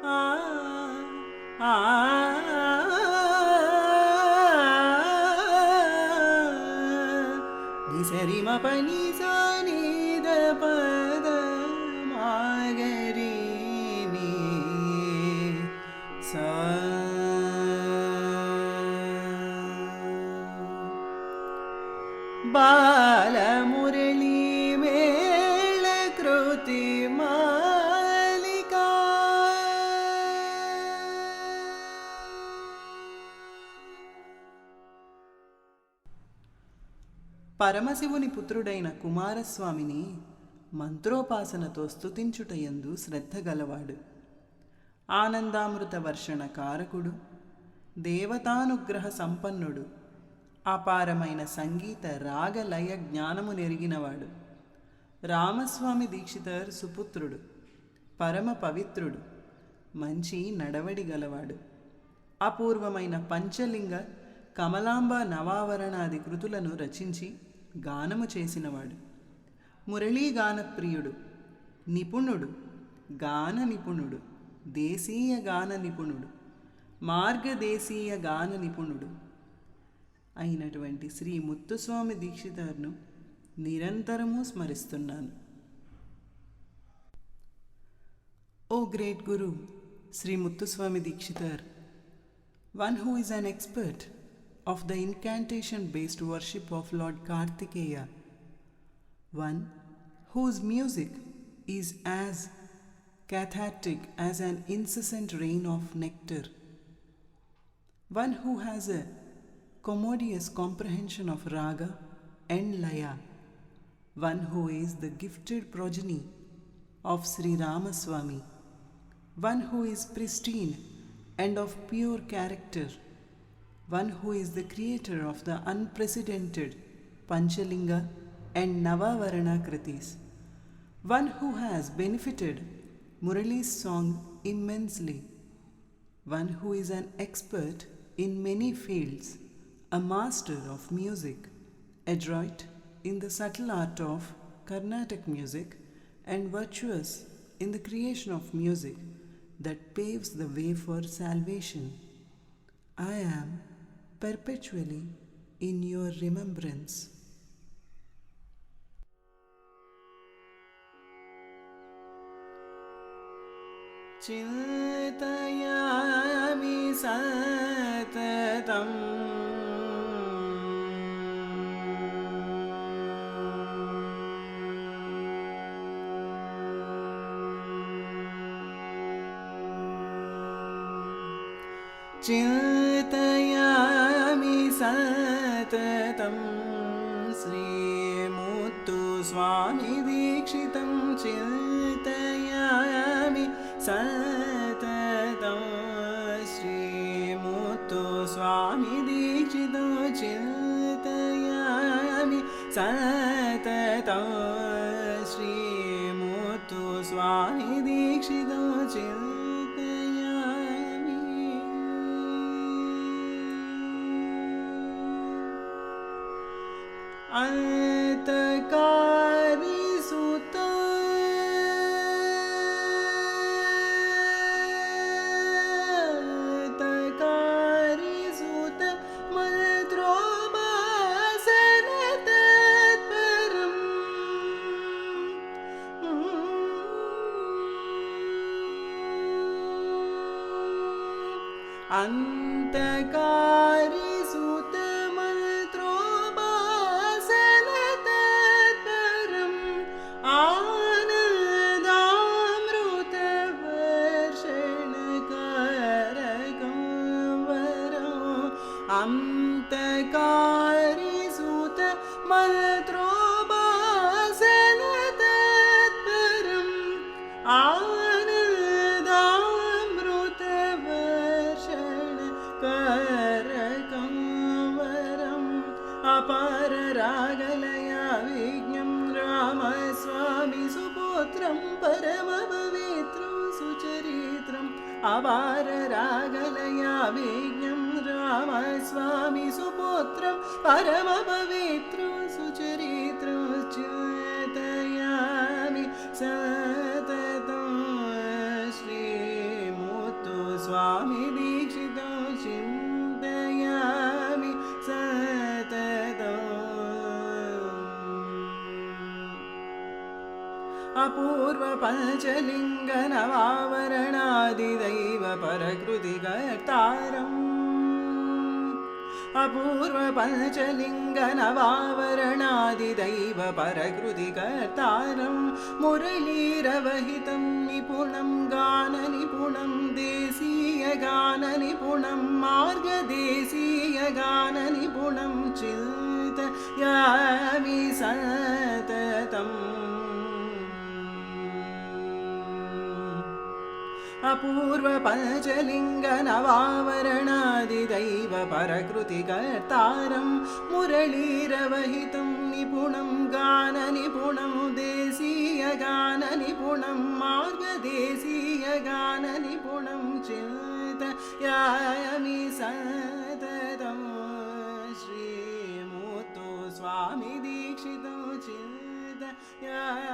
आ आ निसरि म पनि सा नि द प द म ग रि नि सा बालमुरली मेलकृति मालिका పరమశివుని పుత్రుడైన కుమారస్వామిని మంత్రోపాసనతో స్తుతించుటయందు శ్రద్ధ గలవాడు. ఆనందామృత వర్షణ కారకుడు, దేవతానుగ్రహ సంపన్నుడు, అపారమైన సంగీత రాగలయ జ్ఞానము నెరిగినవాడు. రామస్వామి దీక్షితర్ సుపుత్రుడు, పరమ పవిత్రుడు, మంచి నడవడి గలవాడు. అపూర్వమైన పంచలింగ కమలాంబ నవావరణాది కృతులను రచించి గానము చేసినవాడు. మురళీగానప్రియుడు, నిపుణుడు, గాన నిపుణుడు, దేశీయ గాన నిపుణుడు, మార్గదేశీయ గాన నిపుణుడు అయినటువంటి శ్రీ ముత్తుస్వామి దీక్షితర్ను నిరంతరము స్మరిస్తున్నాను. O great guru Shri Muthuswami Dikshitar, one who is an expert of the incantation-based worship of Lord Kartikeya, one whose music is as cathartic as an incessant rain of nectar, one who has a commodious comprehension of raga and laya, one who is the gifted progeny of Sri Ramaswamy, one who is pristine and of pure character, one who is the creator of the unprecedented Panchalinga and Navavarana Kritis, one who has benefited Murali's song immensely, one who is an expert in many fields, a master of music, adroit in the subtle art of Carnatic music, and virtuous in the creation of music that paves the way for salvation. I am perpetually in your remembrance. चिन्तयामि सततम् चिन्तयामि सततं श्रीमुत्तुस्वामी दीक्षितं चिन्तयामि सततं श्रीमुत्तुस्वामी दीक्षितं चिन्तयामि सततं श्रीमुत्तुस्वामी दीक्षितं अंतकारी सुत मंत्रोपासन तत्परम् अंतकारी सुत अंतकारी सुत मंत्रोपासन तत्परम् आनन्दामृतवर्षणकारकं वरम् अपार रागलया विज्ञं रामस्वामी सुपुत्रं परमपवित्रं सुचरित्रम् अपार रागलया विज्ञं रामस्वामी सुपुत्रं परमपवित्रं सुचरित्रं चिन्तयामि सततं श्रीमुत्तुस्वामी स्वामी दीक्षितो चिन्तयामि सततम् अपूर्व पञ्चलिङ्ग नवावरणादिदैव परकृतिकर्तारम् अपूर्व पञ्चलिङ्ग नवावरणादिदैव परकृतिकर्तारं मुरलीरवहितं निपुणं गाननिपुणं देशीयगाननिपुणं मार्गदेशीयगाननिपुणं चिन्तयामि सततम् अपूर्व पञ्चलिङ्ग नवावरणादिदैव परकृतिकर्तारं मुरलीरवहितं निपुणं गाननिपुणं देशीयगाननिपुणं मार्गदेशीयगाननिपुणं चिन्तयामि सततं श्रीमुत्तु स्वामी दीक्षितो चिन्तयामि